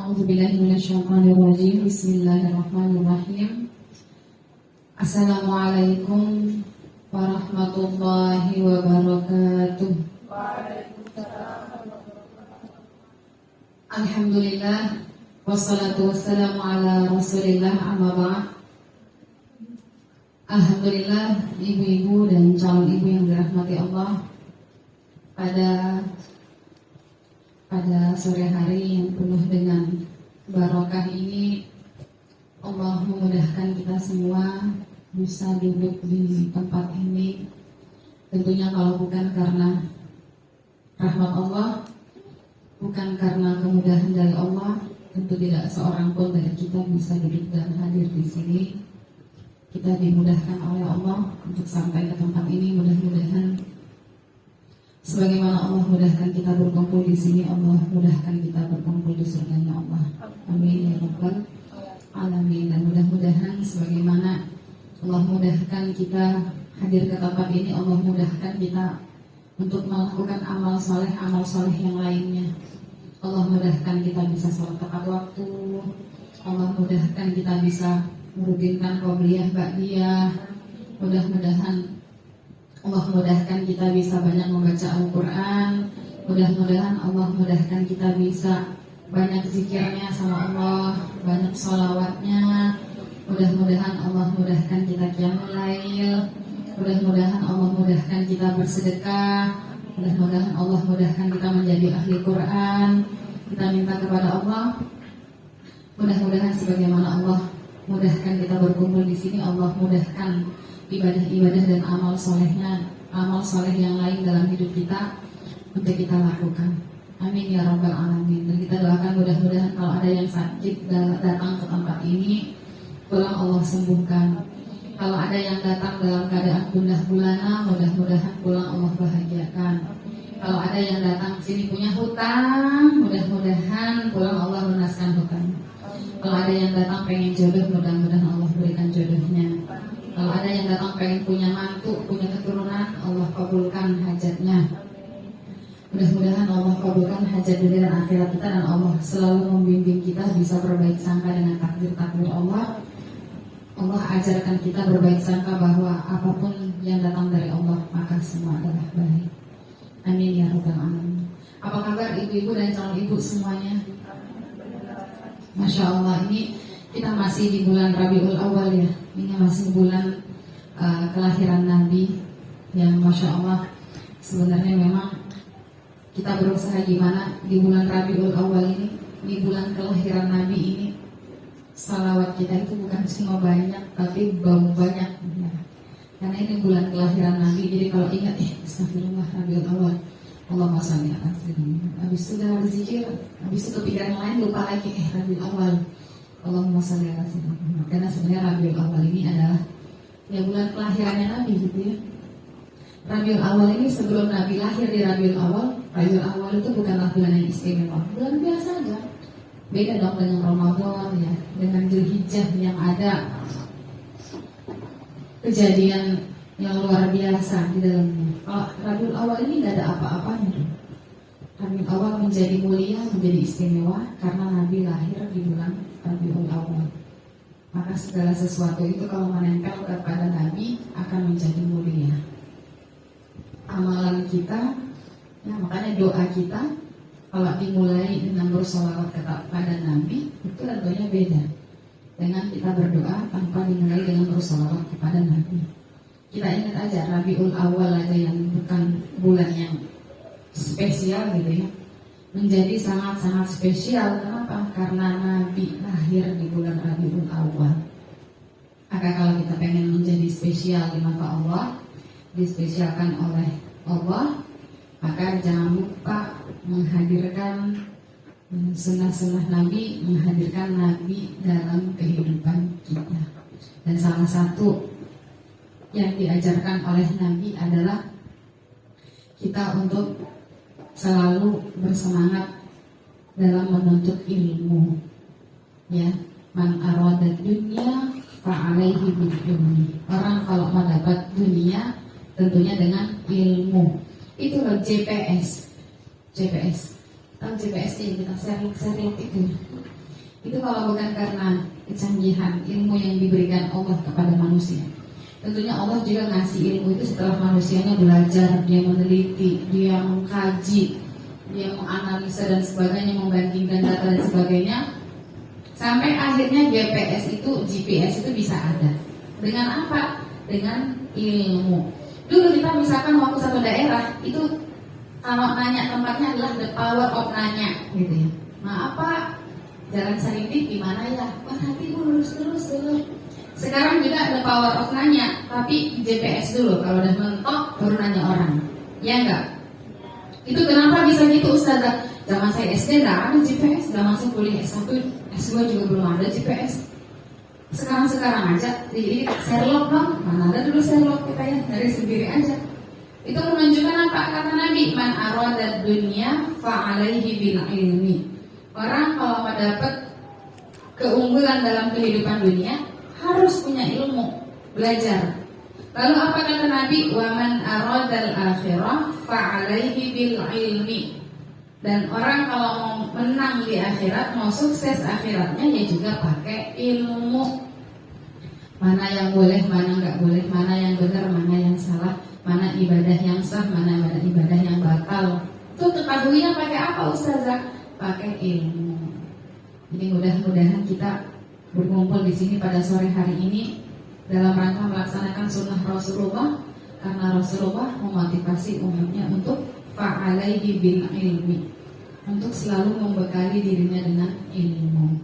A'udzubillahi minasyaitonirrajim. Bismillahirrahmanirrahim. Assalamualaikum warahmatullahi wabarakatuh. Alhamdulillah wassalatu wassalamu ala Rasulillah, amma ba'd. Alhamdulillah, ibu-ibu dan calon ibu yang dirahmati Allah, pada sore hari yang penuh dengan barokah ini, Allah memudahkan kita semua bisa duduk di tempat ini. Tentunya kalau bukan karena rahmat Allah, bukan karena kemudahan dari Allah, tentu tidak seorang pun dari kita bisa duduk dan hadir di sini. Kita dimudahkan oleh Allah untuk sampai ke tempat ini. Mudah-mudahan sebagaimana Allah mudahkan kita berkumpul di sini, Allah mudahkan kita berkumpul di surganya Allah. Amin ya rabbal alamin. Dan mudah-mudahan sebagaimana Allah mudahkan kita hadir ke tempat ini, Allah mudahkan kita untuk melakukan amal soleh yang lainnya. Allah mudahkan kita bisa sholat tepat waktu. Allah mudahkan kita bisa merutinkan qobliyah ba'diyah. Mudah-mudahan Allah mudahkan kita bisa banyak membaca Al-Quran. Mudah-mudahan Allah mudahkan kita bisa banyak zikirnya sama Allah, banyak sholawatnya. Mudah-mudahan Allah mudahkan kita qiyamul lail. Mudah-mudahan Allah mudahkan kita bersedekah. Mudah-mudahan Allah mudahkan kita menjadi ahli Quran. Kita minta kepada Allah, mudah-mudahan sebagaimana Allah mudahkan kita berkumpul di sini, Allah mudahkan ibadah-ibadah dan amal soleh yang lain dalam hidup kita untuk kita lakukan. Amin ya rabbal alamin. Dan kita doakan mudah-mudahan kalau ada yang sakit datang ke tempat ini, pulang Allah sembuhkan. Kalau ada yang datang dalam keadaan gundah gulana, mudah-mudahan pulang Allah bahagiakan. Kalau ada yang datang sini punya hutang, mudah-mudahan pulang Allah lunaskan hutang. Kalau ada yang datang pengen jodoh, mudah-mudahan Allah berikan jodohnya. Kalau ada yang datang pengen punya mantu, punya keturunan, Allah kabulkan hajatnya. Mudah-mudahan Allah kabulkan hajat dunia dan akhirat kita, dan Allah selalu membimbing kita bisa berbaik sangka dengan takdir-takdir Allah. Allah ajarkan kita berbaik sangka bahwa apapun yang datang dari Allah maka semua adalah baik. Amin ya rabbal alamin. Apa kabar ibu-ibu dan calon ibu semuanya? Masya Allah, ini kita masih di bulan Rabiul Awal ya. Ini masih bulan kelahiran Nabi yang Masya Allah, sebenarnya memang kita berusaha gimana di bulan Rabiul Awal ini, di bulan kelahiran Nabi ini, salawat kita itu bukan cuma banyak tapi bau banyak ya. Karena ini bulan kelahiran Nabi, jadi kalau ingat astagfirullah Rabiul Awal, Allahumma sholli ala sayyidina. Habis itu udah berzikir, habis itu kepikiran lain lupa lagi Rabiul Awal, Allahumma sholli ala sayyidina. Karena sebenarnya Rabiul Awal ini adalah ya bulan kelahirannya Nabi gitu ya. Rabiul Awal ini sebelum Nabi lahir di Rabiul Awal itu bukanlah bulan yang istimewa, bulan biasa aja. Beda dong dengan Ramadan ya, dengan Dzulhijjah yang ada kejadian yang luar biasa di dalamnya. Kalau Rabiul Awal ini tidak ada apa-apanya. Rabiul Awal menjadi mulia, menjadi istimewa karena Nabi lahir di bulan Rabiul Awal. Maka segala sesuatu itu kalau menempel kepada Nabi akan menjadi mulia. Amalan kita, ya makanya doa kita kalau dimulai dengan bersolawat kepada Nabi itu tentunya beda dengan kita berdoa tanpa dimulai dengan bersolawat kepada Nabi. Kita ingat aja Rabiul Awal aja yang bukan bulan yang spesial gitu ya, menjadi sangat-sangat spesial. Kenapa? Karena Nabi lahir di bulan Rabiul Awal. Maka kalau kita pengen menjadi spesial di mata Allah, dispesialkan oleh Allah, maka jangan lupa menghadirkan sunnah-sunnah Nabi, menghadirkan Nabi dalam kehidupan kita. Dan salah satu yang diajarkan oleh Nabi adalah kita untuk selalu bersemangat dalam menuntut ilmu. Ya, man arada dunya fa'alaihi bid'ilmi. Orang kalau mau dapat dunia tentunya dengan ilmu. Itu loh GPS. Tahu GPS yang kita share itu. Itu kalau bukan karena kecanggihan ilmu yang diberikan Allah kepada manusia. Tentunya Allah juga ngasih ilmu itu setelah manusianya belajar, dia meneliti, dia mengkaji, dia menganalisa dan sebagainya, membandingkan data dan sebagainya, sampai akhirnya GPS itu bisa ada. Dengan apa? Dengan ilmu. Dulu kita misalkan waktu satu daerah itu kalau nanya tempatnya adalah the power of nanya, gitu ya. Maaf Pak, Jalan Sarintik gimana ya? Wah nanti lurus terus dulu. Sekarang juga ada power of nanya, tapi GPS dulu. Kalau udah mentok baru nanya orang. Ya enggak? Itu kenapa bisa gitu Ustazah? Zaman saya SD enggak ada GPS, zaman saya kuliah S1, S2 juga belum ada GPS. Sekarang aja, jadi Sherlock dong. Mana ada dulu Sherlock kita ya, dari sendiri aja. Itu menunjukkan apa kata Nabi? Man arada dunya fa'alaihi bil ilmi. Orang kalau mau dapat keunggulan dalam kehidupan dunia harus punya ilmu, belajar. Lalu apa kata Nabi? Wa man aradal akhirah fa'alaihi bil ilmi. Dan orang kalau mau menang di akhirat, mau sukses akhiratnya ya juga pakai ilmu. Mana yang boleh, mana nggak boleh, mana yang benar, mana yang salah, mana ibadah yang sah, mana ibadah yang batal. Itu ketahuinya pakai apa Ustazah? Pakai ilmu. Jadi mudah-mudahan kita berkumpul di sini pada sore hari ini dalam rangka melaksanakan sunnah Rasulullah, karena Rasulullah memotivasi umatnya untuk fa'alaihi bil ilmi, untuk selalu membekali dirinya dengan ilmu.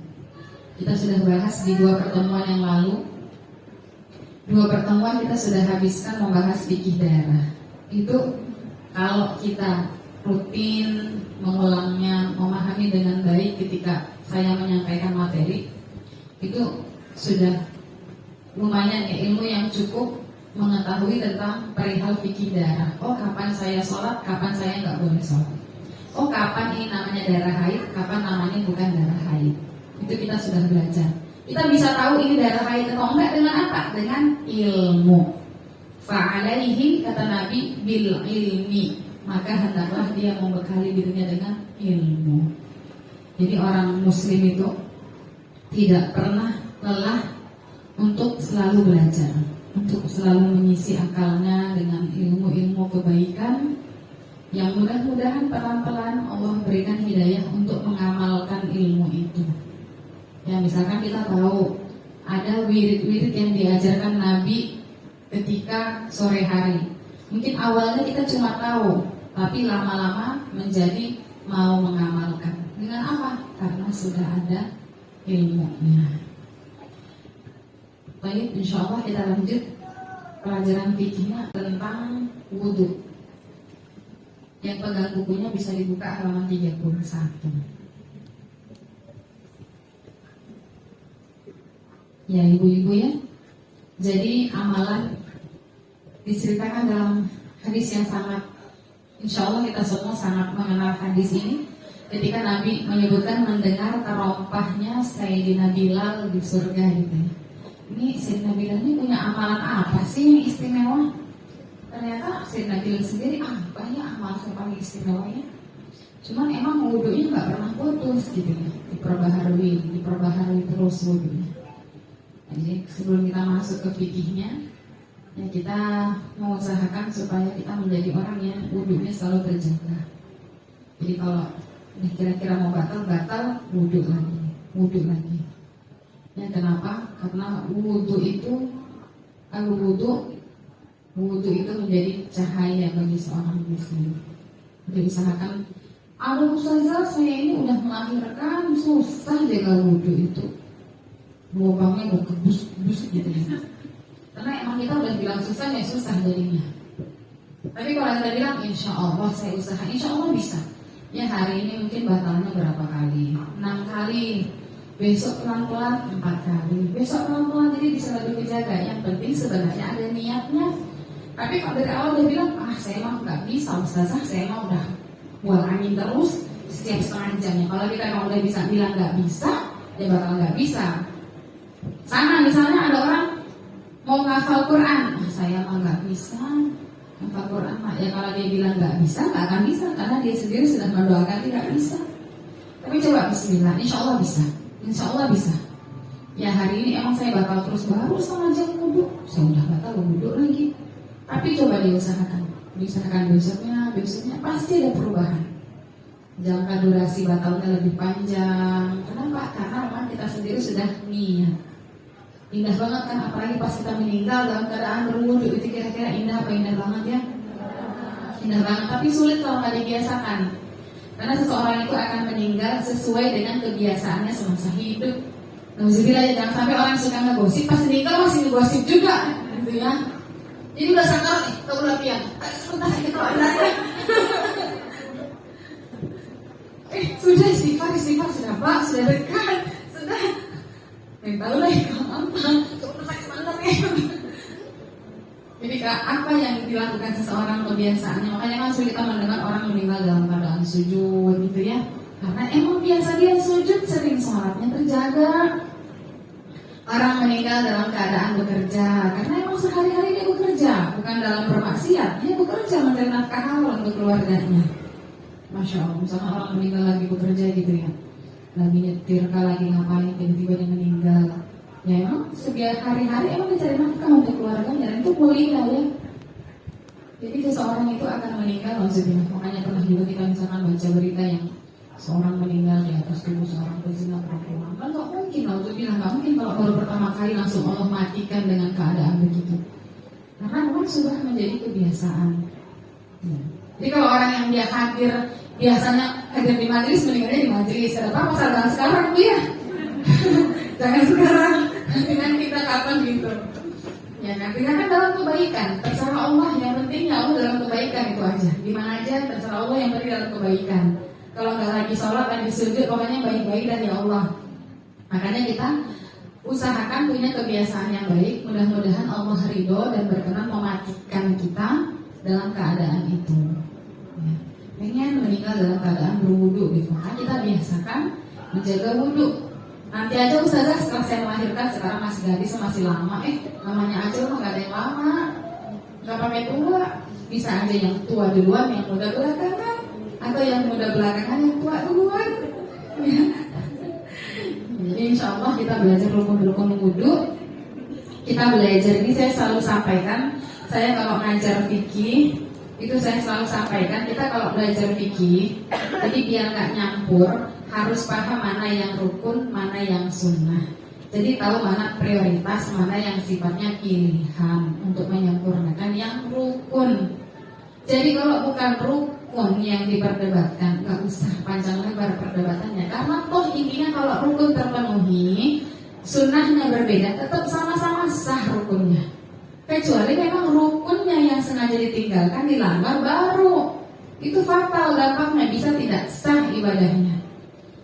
Kita sudah bahas di 2 pertemuan yang lalu. 2 pertemuan kita sudah habiskan membahas fikih daerah. Itu kalau kita rutin mengulangnya, memahami dengan baik ketika saya menyampaikan materi, itu sudah lumayan ya, ilmu yang cukup mengetahui tentang perihal fikih daerah. Oh kapan saya sholat, kapan saya nggak boleh sholat. Oh kapan ini namanya darah haid, kapan namanya bukan darah haid. Itu kita sudah belajar. Kita bisa tahu ini darah haid atau enggak dengan apa? Dengan ilmu. Fa'alaihi kata Nabi bil ilmi. Maka hendaklah dia membekali dirinya dengan ilmu. Jadi orang muslim itu tidak pernah lelah untuk selalu belajar, untuk selalu mengisi akalnya dengan ilmu-ilmu kebaikan yang mudah-mudahan pelan-pelan Allah berikan hidayah untuk mengamalkan ilmu itu. Ya misalkan kita tahu ada wirid-wirid yang diajarkan Nabi ketika sore hari. Mungkin awalnya kita cuma tahu, tapi lama-lama menjadi mau mengamalkan. Dengan apa? Karena sudah ada ilmunya. Baik, insya Allah kita lanjut pelajaran fikihnya tentang wudhu. Yang pegang bukunya bisa dibuka halaman 31. Ya ibu-ibu ya. Jadi amalan diceritakan dalam hadis yang sangat, insya Allah kita semua sangat mengenal hadis ini. Ketika Nabi menyebutkan mendengar terompahnya Sayyidina Bilal di surga gitu ya. Ini Sayyidina Bilal ini punya amalan apa sih yang istimewa? Ternyata Sayyidina Bilal sendiri apa ya amal yang paling istimewanya? Cuman emang wudhunya nggak pernah putus gitu ya, diperbaharui terus wudhunya. Jadi sebelum kita masuk ke fikihnya, ya kita mengusahakan supaya kita menjadi orang yang wudhunya selalu terjaga. Jadi kalau kira-kira mau batal wudhu lagi. Ya kenapa? Karena wudhu itu menjadi cahaya bagi seorang muslim. Jadi usahakan. Aduh Ustazah, saya ini udah melahirkan susah jaga wudhu itu. Lubangnya mau kebus-kebus gitu ya. Karena emang kita udah bilang susah ya susah jadinya. Tapi kalau kita bilang insya Allah saya usaha, insya Allah bisa. Ya hari ini mungkin batalnya berapa kali? 6 kali. Besok pelan-pelan 4 kali. Besok pelan-pelan, jadi bisa lebih dijaga. Yang penting sebenarnya ada niatnya. Tapi kalau dari awal dia bilang, saya emang nggak bisa Ustazah, saya emang udah buang angin terus setiap setengah jamnya. Kalau kita emang udah bisa bilang nggak bisa, ya bakal nggak bisa. Sama misalnya ada orang mau ngafal Quran, saya mah nggak bisa ngafal Quran. Ya kalau dia bilang nggak bisa, nggak akan bisa karena dia sendiri sudah mendoakan tidak bisa. Tapi coba Bismillah, insya Allah bisa. Insya Allah bisa. Ya hari ini emang saya batal terus, baru setengah jam wudhu, saya udah batal wudhu lagi. Tapi coba diusahakan besoknya pasti ada perubahan. Jangka durasi batalnya lebih panjang. Kenapa? Karena memang kita sendiri sudah niat. Indah banget kan, apalagi pas kita meninggal dalam keadaan berwudhu, itu kira-kira indah apa indah banget ya? Indah banget, tapi sulit kalau nggak dibiasakan. Karena seseorang itu akan meninggal sesuai dengan kebiasaannya semasa hidup. Alhamdulillah, jangan sampai orang suka ngegosip pas meninggal masih ngegosip juga, gitu ya. Jadi udah sakarat nih, tahu latihan. Sebentar kita olahraga. Sudah istighfar sudah Pak, sudah dekat, sudah. Tahu lah kalau apa, sakit banget ya. Jadi apa yang dilakukan seseorang kebiasaannya, makanya kan sulit kita mendengar orang meninggal dalam keadaan sujud gitu ya. Karena emang biasa dia sujud, sering sholatnya terjaga. Orang meninggal dalam keadaan bekerja, karena emang sehari-hari dia bekerja, bukan dalam bermaksiat, dia bekerja mencari nafkah halal untuk keluarganya. Masya Allah, misalnya orang meninggal lagi bekerja gitu ya, lagi nyetir, lagi ngapain, tiba-tiba dia meninggal. Ya emang setiap hari-hari emang mencari nafkah untuk keluarganya, dan itu mulia ya. Jadi seseorang itu akan meninggal maksudnya. Makanya pernah juga kita misalkan baca berita yang seorang meninggal di atas tubuh seorang pezina perempuan. Kan nggak mungkin, nggak mungkin kalau baru pertama kali langsung Allah matikan dengan keadaan begitu. Karena memang sudah menjadi kebiasaan. Ya. Jadi kalau orang yang dia hadir, biasanya hadir di majelis, meninggalnya di majelis. Ada apa masalah sekarang tuh ya? Jangan sekarang, dengan kita kapan gitu. Ya kan, kita kan dalam kebaikan, terserah Allah, yang penting Allah dalam kebaikan itu aja. Dimana aja terserah Allah, yang penting dalam kebaikan. Kalau nggak lagi sholat dan sujud, pokoknya baik-baik dari Allah. Makanya kita usahakan punya kebiasaan yang baik. Mudah-mudahan Allah ridho dan berkenan mematikan kita dalam keadaan itu. Ya. Pengen meninggal dalam keadaan berwudu gitu. Maka kita biasakan menjaga wudu. Nanti aja ustazah setelah saya melahirkan, sekarang masih gadis, masih lama. Namanya aja mah nggak ada yang lama, nggak pakai tua. Bisa aja yang tua duluan, yang muda belakangan, atau yang muda belakangan yang tua duluan. Ya. Jadi insya Allah kita belajar rukun-rukun wudu. Kita belajar ini saya selalu sampaikan. Saya kalau ngajar fikih itu saya selalu sampaikan, kita kalau belajar fikih, jadi biar nggak nyampur, harus paham mana yang rukun, mana yang sunnah. Jadi tahu mana prioritas, mana yang sifatnya pilihan untuk menyempurnakan yang rukun. Jadi kalau bukan rukun yang diperdebatkan, nggak usah panjang lebar perdebatannya. Karena toh intinya kalau rukun terpenuhi, sunnahnya berbeda, tetap sama-sama sah rukunnya. Kecuali memang rukunnya yang sengaja ditinggalkan, dilanggar, baru itu fatal dampaknya, bisa tidak sah ibadahnya.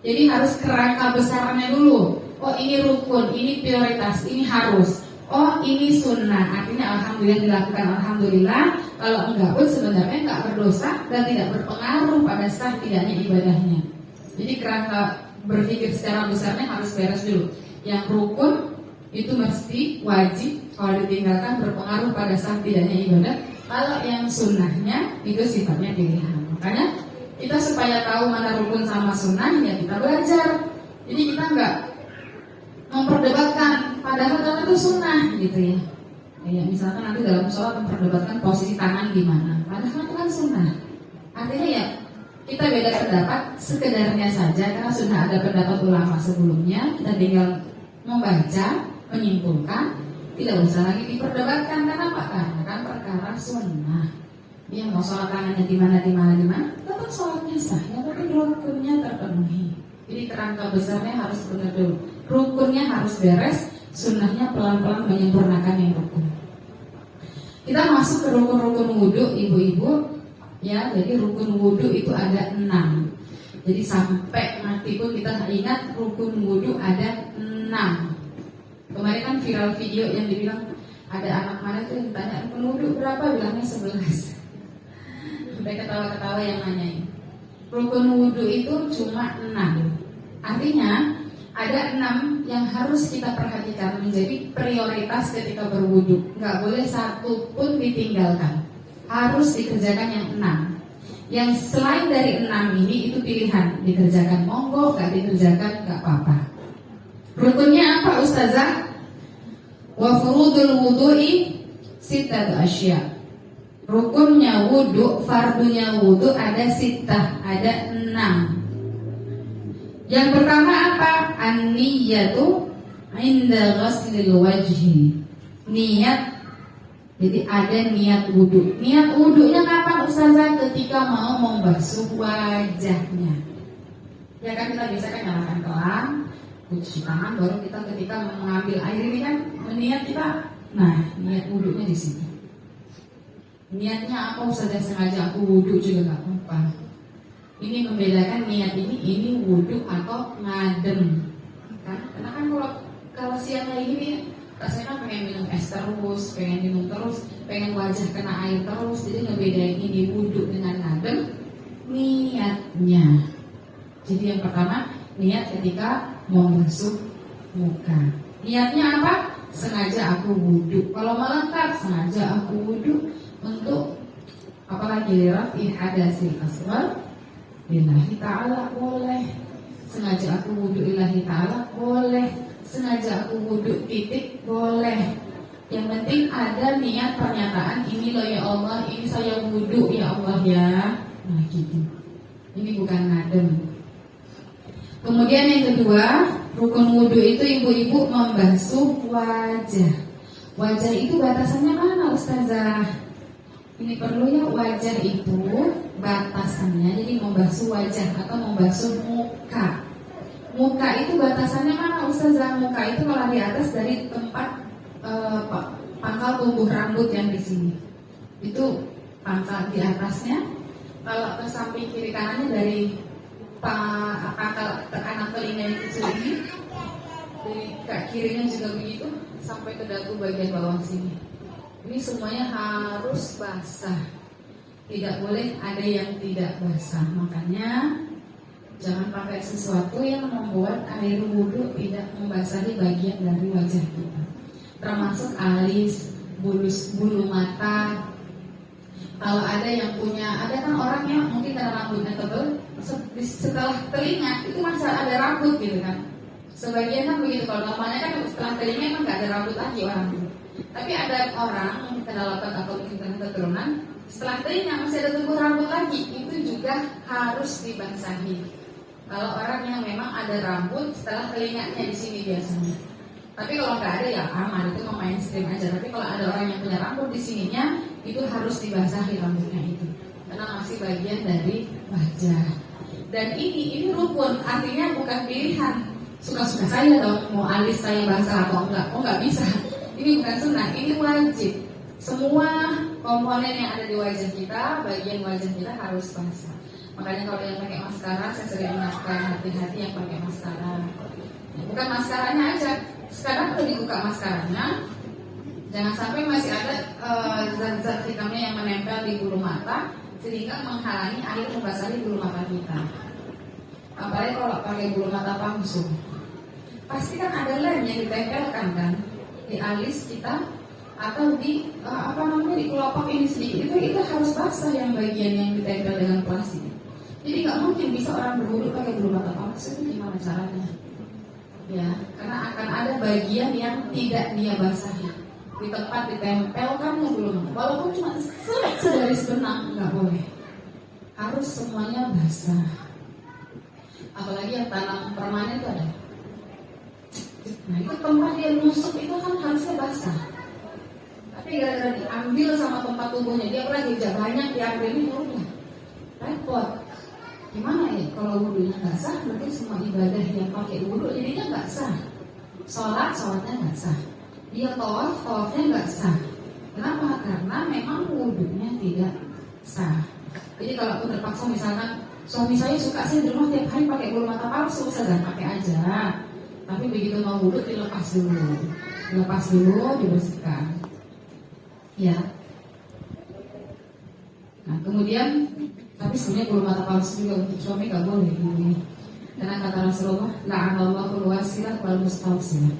Jadi harus kerangka besarnya dulu. Oh ini rukun, ini prioritas, ini harus. Oh ini sunnah, artinya alhamdulillah dilakukan, alhamdulillah. Kalau enggak pun sebenarnya enggak berdosa dan tidak berpengaruh pada sah tidaknya ibadahnya. Jadi kerangka berpikir secara besarnya harus beres dulu. Yang rukun itu mesti wajib, kalau ditinggalkan berpengaruh pada sah tidaknya ibadah. Kalau yang sunnahnya itu sifatnya pilihan. Makanya kita supaya tahu mana rukun sama sunnah, ya kita belajar. Jadi kita enggak memperdebatkan padahal dalam itu sunnah gitu ya. Ya misalkan nanti dalam sholat memperdebatkan posisi tangan gimana, padahal itu kan sunnah. Artinya ya kita beda pendapat sekedarnya saja, karena sudah ada pendapat ulama sebelumnya. Kita tinggal membaca, menyimpulkan, tidak usah lagi diperdebatkan. Kenapa? Karena kan perkara sunnah. Dia mau sholat tangannya di mana, tetap sholatnya sah. Yang penting rukunnya terpenuhi. Jadi kerangka besarnya harus benar dulu. Rukunnya harus beres, sunnahnya pelan-pelan menyempurnakan yang rukun. Kita masuk ke rukun-rukun wudu, ibu-ibu. Ya, jadi rukun wudu itu ada 6. Jadi sampai mati pun kita ingat rukun wudu ada 6. Kemarin kan viral video yang dibilang ada anak mana tuh yang tanya rukun wudu berapa, bilangnya 11. Sampai ketawa-ketawa yang nanyain. Rukun wudu itu cuma 6. Artinya ada 6 yang harus kita perhatikan menjadi prioritas ketika berwudu. Nggak boleh satu pun ditinggalkan. Harus dikerjakan yang 6. Yang selain dari 6 ini itu pilihan. Dikerjakan monggo, nggak dikerjakan nggak apa-apa. Rukunnya apa Ustazah? Wa furudul wudu'i sittatu asya. Rukunnya wudu, fardunya wudu ada sitah, ada 6. Yang pertama apa? An-niyatu inda ghaslil wajhi. Niat. Jadi ada niat wudu. Niat wudunya kapan Ustazah? Ketika mau membasuh wajahnya. Ya kan kita bisa kan nyalakan keran, cuci tangan, baru kita ketika mengambil air ini kan niat kita. Nah, niat wudunya di sini. Niatnya apa Ustazah? Sengaja aku wudu juga nggak apa-apa. Ini membedakan niat ini wudu atau ngadem. Kan? Karena kan kalau siang kayak gini rasanya pengen minum es terus, pengen minum terus, pengen wajah kena air terus. Jadi ngebedain ini wudu dengan ngadem niatnya. Jadi yang pertama niat ketika mau basuh muka. Niatnya apa? Sengaja aku wudu. Kalau melengkap sengaja aku wudu untuk apalagi rafi hadasil asghar lillahi ta'ala boleh. Sengaja aku wudu lillahi ta'ala boleh. Sengaja aku wudu titik boleh. Yang penting ada niat pernyataan ini loh ya Allah, ini saya wudu ya Allah ya. Nah gitu. Ini bukan ngadem. Kemudian yang kedua, rukun wudu itu ibu-ibu membasuh wajah. Wajah itu batasannya mana Ustazah? Ini perlu ya, wajah itu batasannya, jadi membasuh wajah atau membasuh muka. Muka itu batasannya mana Ustazah? Muka itu kalau di atas dari tempat pangkal tumbuh rambut yang di sini. Itu pangkal di atasnya. Kalau ke samping kiri kanannya dari pangkal kanan telinga yang kecil ini, dari kirinya juga begitu sampai ke dagu bagian bawah sini. Ini semuanya harus basah. Tidak boleh ada yang tidak basah. Makanya jangan pakai sesuatu yang membuat air wudhu tidak membasahi bagian dari wajah kita. Termasuk alis, bulu mata. Kalau ada yang punya, ada kan orang yang mungkin karena rambutnya tebal, setelah telinga itu masih ada rambut gitu kan. Sebagian kan begitu, kalau normalnya kan setelah telinga emang nggak ada rambut lagi orang itu. Tapi ada orang mungkin kedalaman atau mungkin karena keturunan, setelah telinga masih ada tumbuh rambut lagi, itu juga harus dibasahi. Kalau orang yang memang ada rambut setelah telinganya di sini biasanya. Tapi kalau nggak ada ya aman, itu mau mainstream aja. Tapi kalau ada orang yang punya rambut di sininya, itu harus dibasahi rambutnya itu, karena masih bagian dari wajah. Dan ini rukun, artinya bukan pilihan. Suka-suka saya dong, mau alis saya basah atau enggak? Oh nggak bisa. Ini bukan sunnah, ini wajib. Semua komponen yang ada di wajah kita, bagian wajah kita harus basah. Makanya kalau yang pakai maskara, saya sering ingatkan hati-hati yang pakai maskara. Bukan maskaranya aja. Sekarang kalau dibuka maskaranya, jangan sampai masih ada zat-zat hitamnya yang menempel di bulu mata sehingga menghalangi air membasahi bulu mata kita. Apalagi kalau pakai bulu mata palsu, pasti kan ada lem yang ditempelkan kan di alis kita atau di di kelopak ini sedikit. Itu harus basah yang bagian yang ditempel dengan plastik. Jadi nggak mungkin bisa orang berwudu pakai bulu mata palsu. Itu gimana caranya? Ya, karena akan ada bagian yang tidak dia basahi. Di tempat ditempelkan yang belum, walaupun cuma sebaris benang, nggak boleh. Harus semuanya basah. Apalagi yang tanam permanen itu ada. Nah itu tempat dia nusuk itu kan harusnya basah. Tapi gara-gara diambil sama tempat tubuhnya, dia lagi banyak diambil ini udah repot. Gimana ya kalau wudunya nggak sah? Berarti semua ibadah yang pakai wudu jadinya nggak sah. Sholatnya nggak sah. Dia tawafnya nggak sah. Kenapa? Karena memang wudunya tidak sah. Jadi kalau aku terpaksa misalkan suami saya suka sih di rumah tiap hari pakai bulu mata palsu, saya pakai aja. Tapi begitu mau wudu dilepas dulu, dibersihkan. Ya. Nah kemudian, tapi sebenarnya bulu mata palsu juga untuk suami nggak boleh ini. Karena kata Rasulullah, la'anallahu wasilah wal mustawsilah.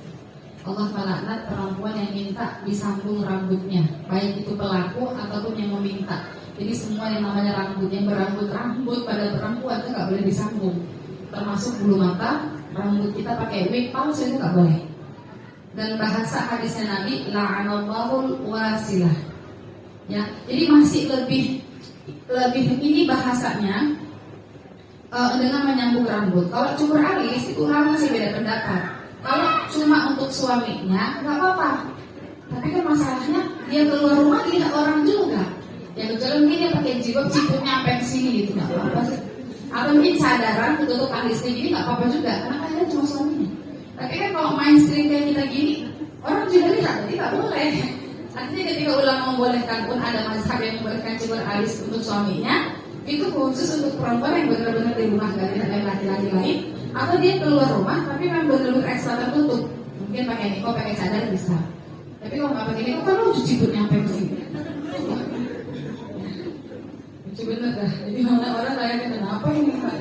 Allah melaknat perempuan yang minta disambung rambutnya, baik itu pelaku ataupun yang meminta. Jadi semua yang namanya rambut yang berambut pada perempuan itu nggak boleh disambung, termasuk bulu mata rambut kita pakai wig palsu itu nggak boleh. Dan bahasa hadisnya Nabi, la'anallahul wasilah. Ya, jadi masih lebih ini bahasanya dengan menyambung rambut. Kalau cukur alis itu ulama masih beda pendapat. Kalau cuma untuk suaminya nggak apa-apa. Tapi kan masalahnya dia keluar rumah dilihat orang juga. Ya kecuali mungkin dia pakai jilbab ciputnya sampai sini gitu nggak apa-apa sih. Atau mungkin sadaran tutup alisnya gini nggak apa-apa juga karena kan dia cuma suaminya. Tapi kan kalau mainstream kayak kita gini orang juga lihat jadi nggak boleh. Artinya ketika ulama membolehkan pun ada mazhab yang membolehkan cukur alis untuk suaminya, itu khusus untuk perempuan yang benar-benar di rumah gak ada laki-laki lain, atau dia keluar rumah tapi memang benar-benar ekstra tertutup. Mungkin pakai niko, pakai cadar bisa. Tapi kalau nggak pakai niko kan lo cuci putnya sampai ke sini. Lucu bener dah. Jadi mana orang tanya kenapa ini Pak?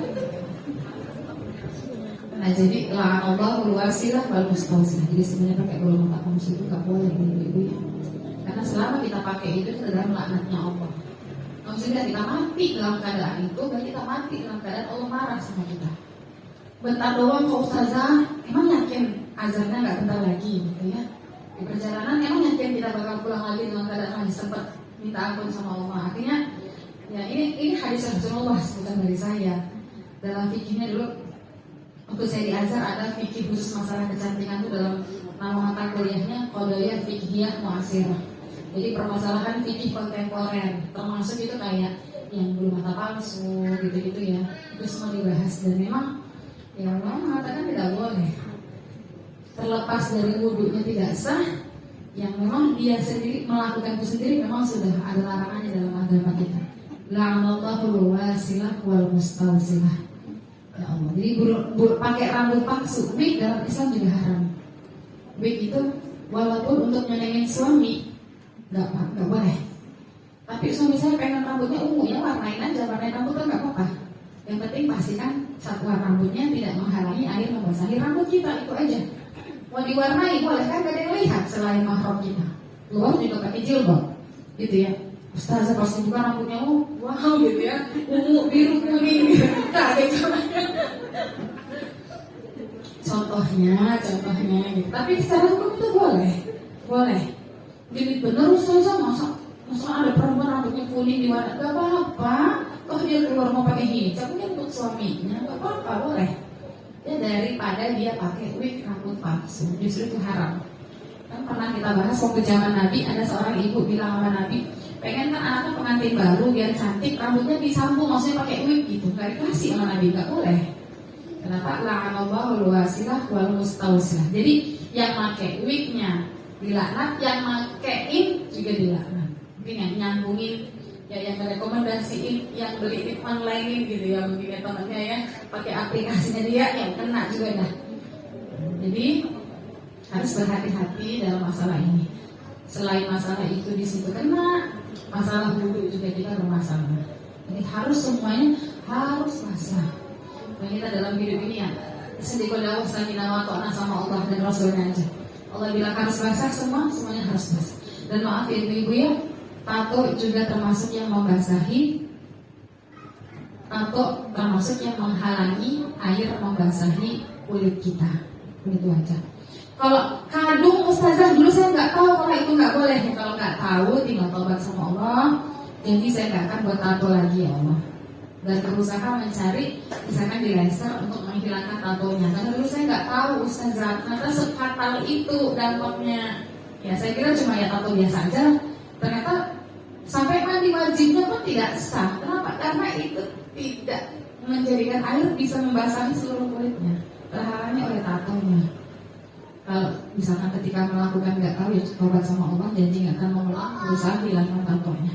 Nah jadi la'anallahu wasilah wal mustawsilah. Jadi sebenarnya pakai bulu mata kamus itu nggak boleh ibu-ibu ya. Karena selama kita pakai itu adalah laknatnya Allah. Maksudnya kita mati dalam keadaan itu, dan kita mati dalam keadaan Allah marah sama kita. Bentar doang kok ustazah, emang yakin azabnya nggak bentar lagi gitu ya? Di perjalanan emang yakin kita bakal pulang lagi dalam keadaan masih sempat minta ampun sama Allah. Artinya ya ini hadis Rasulullah bukan dari saya. Dalam fikihnya dulu waktu saya di Azhar ada fikih khusus masalah kecantikan itu dalam nama mata kuliahnya Qadaya Fiqhiyah Mu'asirah. Jadi permasalahan fikih kontemporer, termasuk itu kayak yang bulu mata palsu gitu-gitu ya. Itu semua dibahas dan memang ya ulama mengatakan tidak boleh. Terlepas dari wudunya tidak sah, yang memang dia sendiri melakukan itu sendiri memang sudah ada larangannya dalam agama kita. La'anallahu wasilah wal mustawsilah. Ya Allah. Jadi pakai rambut palsu, wig dalam Islam juga haram. Wig itu walaupun untuk nyenengin suami nggak boleh. Tapi suami saya pengen rambutnya ungu, ya warnain aja, warnain rambut kan nggak apa-apa. Yang penting pastikan satuan rambutnya tidak menghalangi air membasahi rambut kita, itu aja. Mau diwarnai boleh kan, gak ada yang lihat selain mahram kita. Keluar juga pakai jilbab, gitu ya. Ustazah pasti buka rambutnya, wow gitu ya, ungu, biru, kuning, gitu. Nah, gitu. Contohnya gitu. Tapi secara hukum itu boleh. Jadi benar Ustazah masa ada perempuan rambutnya kuning di warna, gak apa-apa. Toh dia keluar mau pakai hijab, kan untuk suaminya, gak apa-apa, boleh. Ya daripada dia pakai wig rambut palsu, justru itu haram. Kan pernah kita bahas waktu zaman Nabi, ada seorang ibu bilang sama Nabi, pengen kan anaknya pengantin baru biar cantik, rambutnya disambung, maksudnya pakai wig gitu. Gak dikasih sama Nabi, gak boleh. Kenapa? La'anallahu wasilah wal mustawsilah. Jadi yang pakai wignya dilaknat, yang makaiin juga dilaknat. Mungkin yang nyambungin, ya yang merekomendasiin, yang beli online gitu ya, mungkin ya temannya ya pakai aplikasinya dia, yang kena juga dah. Jadi harus berhati-hati dalam masalah ini. Selain masalah itu di situ kena, masalah wudhu juga kita bermasalah. Jadi harus semuanya harus basah. Nah, kita dalam hidup ini ya sedikit jauh samina wa sama Allah dan Rasulnya aja. Allah bilang harus basah, semuanya harus basah. Dan maaf ya ibu-ibu ya, tato juga termasuk yang membasahi, tato termasuk yang menghalangi air membasahi kulit kita, kulit wajah. Kalau kadung ustazah dulu saya nggak tahu kalau itu nggak boleh. Kalau nggak tahu tinggal tobat sama Allah. Jadi saya nggak akan buat tato lagi ya Allah. Dan berusaha mencari misalkan di laser untuk menghilangkan tatonya. Karena dulu saya nggak tahu ustazah ternyata sefatal itu dampaknya. Ya saya kira cuma ya tato biasa aja. Ternyata sampai mandi wajibnya pun tidak sah. Kenapa? Karena itu tidak menjadikan air bisa membasahi seluruh kulitnya. Terhalangi oleh tatonya. Kalau misalkan ketika melakukan nggak tahu ya tobat sama Allah, janji nggak akan mengulang, berusaha hilangkan tatonya.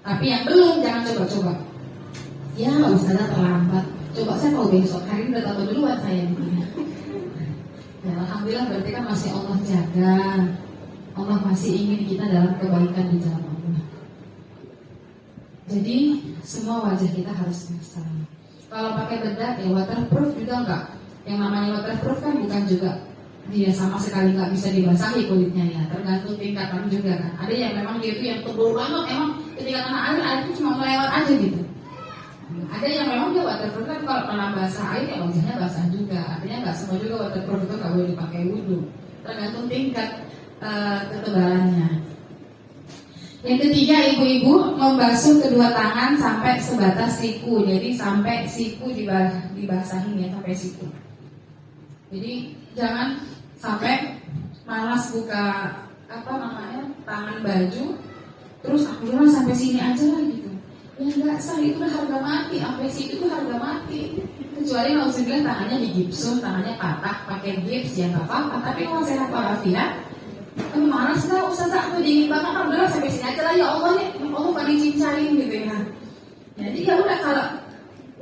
Tapi yang belum jangan coba-coba. Ya ustazah terlambat. Coba saya tahu besok hari ini udah tato duluan saya gitu ya. Ya alhamdulillah berarti kan masih Allah jaga. Allah masih ingin kita dalam kebaikan di jalan Allah. Jadi semua wajah kita harus basah. Kalau pakai bedak ya waterproof juga enggak. Yang namanya waterproof kan bukan juga dia sama sekali nggak bisa dibasahi kulitnya ya, tergantung tingkatan juga kan. Ada yang memang dia itu yang tebal banget, emang ketika kena air itu cuma melewat aja gitu. Ada yang memang dia waterproof kan kalau kena basah air ya wajahnya basah juga. Artinya nggak semua juga waterproof itu nggak boleh dipakai wudhu. Tergantung tingkat ketebalannya. Yang ketiga, ibu-ibu membasuh kedua tangan sampai sebatas siku. Jadi sampai siku dibasahin ya, sampai siku. Jadi jangan sampai malas buka tangan baju, terus aku bilang sampai sini aja lah gitu. Ya nggak sah, itu udah harga mati, sampai situ itu harga mati. Kecuali kalau saya bilang tangannya digipsum, tangannya patah, pakai gips ya nggak apa-apa. Tapi kalau sehat walafiat, kamu malas nggak ustazah, aku dingin banget, udah sampai sini aja lah ya Allah ya Allah pada cincain gitu ya. Jadi ya udah kalau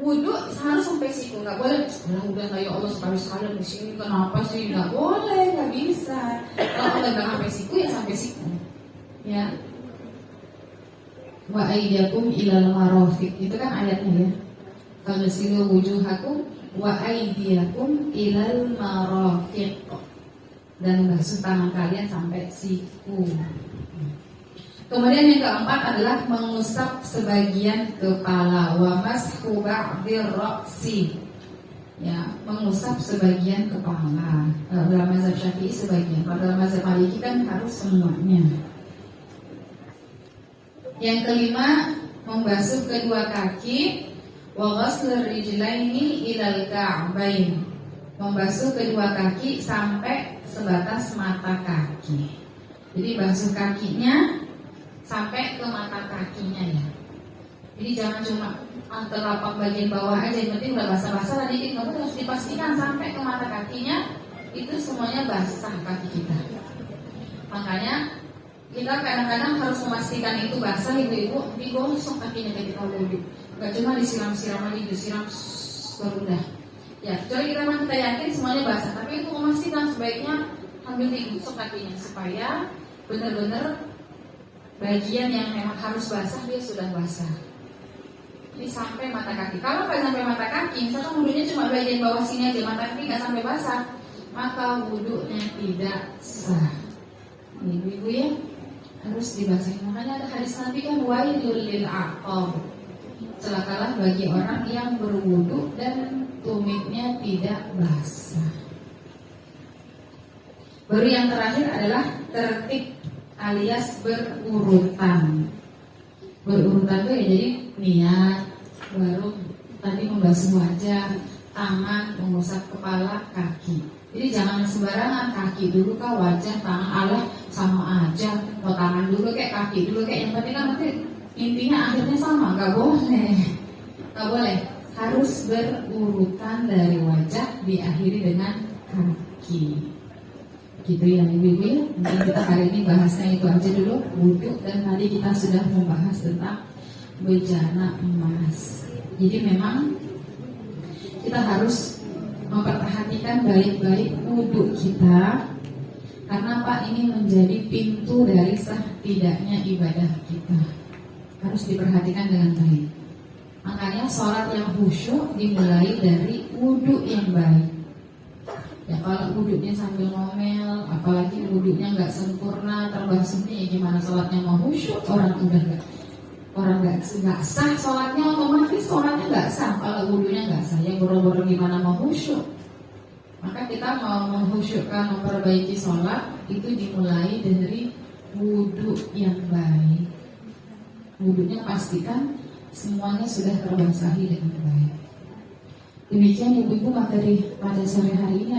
wudhu harus sampai siku, nggak boleh. Udah ya Allah sekali-sekali di sini kenapa sih? Nggak boleh, nggak bisa. Kalau udah nggak sampai siku ya sampai siku. Ya. Wa ayyakum ilal marafiq, itu kan ayatnya ya. Faghsilu wujuhakum wa aydiyakum ilal marafiq, dan basuh tangan kalian sampai siku. Kemudian yang keempat adalah mengusap sebagian kepala, wa mashu ba'dir ra'si. Ya, mengusap sebagian kepala. Dalam mazhab Syafi'i sebagian, kalau dalam mazhab Maliki kan harus semuanya. Yang kelima, membasuh kedua kaki, wa ghaslur rijlaini ilal ka'bain. Membasuh kedua kaki sampai sebatas mata kaki. Jadi basuh kakinya sampai ke mata kakinya ya. Jadi jangan cuma telapak bagian bawah aja, yang penting udah basah-basah lah dikit, kamu harus dipastikan sampai ke mata kakinya itu semuanya basah kaki kita. Makanya kita kadang-kadang harus memastikan itu basah, ibu-ibu digosok kakinya ketika wudhu. Gak cuma disiram-siram lagi, disiram baru udah. Ya, kecuali kita yakin semuanya basah, tapi itu memastikan sebaiknya ambil digosok kakinya supaya benar-benar bagian yang memang harus basah dia sudah basah. Jadi sampai mata kaki. Kalau nggak sampai mata kaki, misalkan wudhunya cuma bagian bawah sini aja, mata kaki nggak sampai basah, maka wudhunya tidak sah. Ibu-ibu ya, harus dibasahin. Makanya ada hadis Nabi kan, wailul lil aqab, celakalah bagi orang yang berwudu dan tumitnya tidak basah. Baru yang terakhir adalah tertib alias berurutan. Berurutan tuh ya, jadi niat, baru tadi membasuh wajah, tangan, mengusap kepala, kaki. Jadi jangan sembarangan, kaki dulu kah, wajah, tangan, Allah sama aja. Mau tangan dulu kayak kaki dulu kayak, yang penting kan nanti intinya akhirnya sama. Gak boleh, gak boleh. Harus berurutan dari wajah diakhiri dengan kaki. Gitu ya ibu-ibu ya. Mungkin kita hari ini bahasnya itu aja dulu, wudhu, dan tadi kita sudah membahas tentang bejana emas. Jadi memang kita harus memperhatikan baik-baik wudhu kita, karena Pak ini menjadi pintu dari sah tidaknya ibadah kita. Harus diperhatikan dengan baik. Makanya sholat yang khusyuk dimulai dari wudhu yang baik. Ya kalau wudhunya sambil ngomel, apalagi wudhunya nggak sempurna, terbasuhnya ya gimana sholatnya mau khusyuk? Orang nggak sah sholatnya, otomatis sholatnya nggak sah. Kalau wudhunya nggak sah, ya boro-boro gimana mau khusyuk? Maka kita mau mengkhusyukkan, memperbaiki sholat itu dimulai dari wudhu yang baik. Wudhunya pastikan semuanya sudah terbasahi dengan baik. Demikian ibu-ibu materi pada sore hari ini.